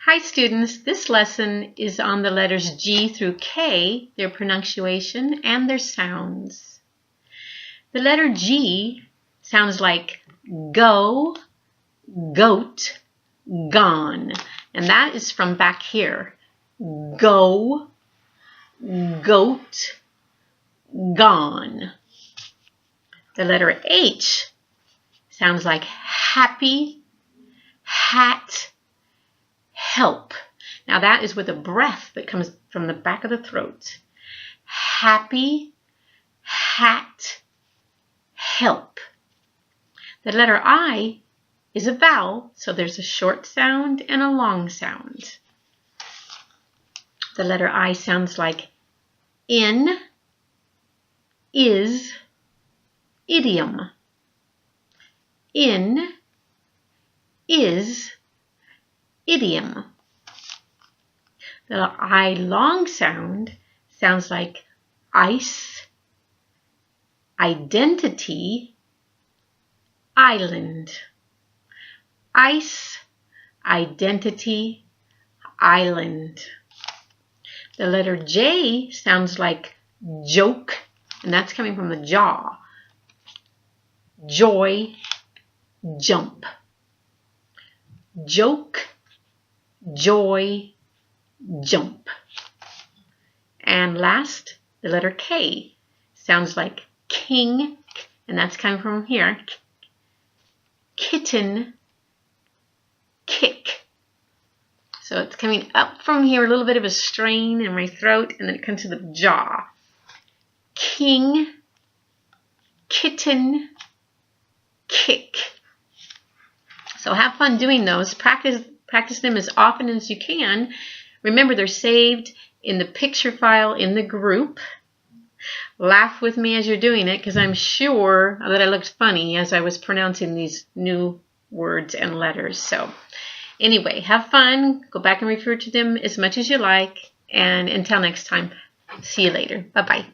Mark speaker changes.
Speaker 1: Hi students, this lesson is on the letters G through K, their pronunciation and their sounds. The letter G sounds like go, goat, gone, and that is from back here. Go, goat, gone. The letter H sounds like happy, hat, help. Now that is with a breath that comes from the back of the throat. Happy, hat, help. The letter I is a vowel, so there's a short sound and a long sound. The letter I sounds like in, is, idiom. In, is, idiom. The I long sound sounds like ice, identity, island. Ice, identity, island. The letter J sounds like joke, and that's coming from the jaw. Joy, jump. Joke, joy, jump. And last, the letter K sounds like king, and that's coming from here. Kitten, kick. So it's coming up from here, a little bit of a strain in my throat, and then it comes to the jaw. King, kitten, kick. So have fun doing those. Practice them as often as you can. Remember, they're saved in the picture file in the group. Laugh with me as you're doing it, because I'm sure that I looked funny as I was pronouncing these new words and letters. So anyway, have fun. Go back and refer to them as much as you like. And until next time, see you later. Bye-bye.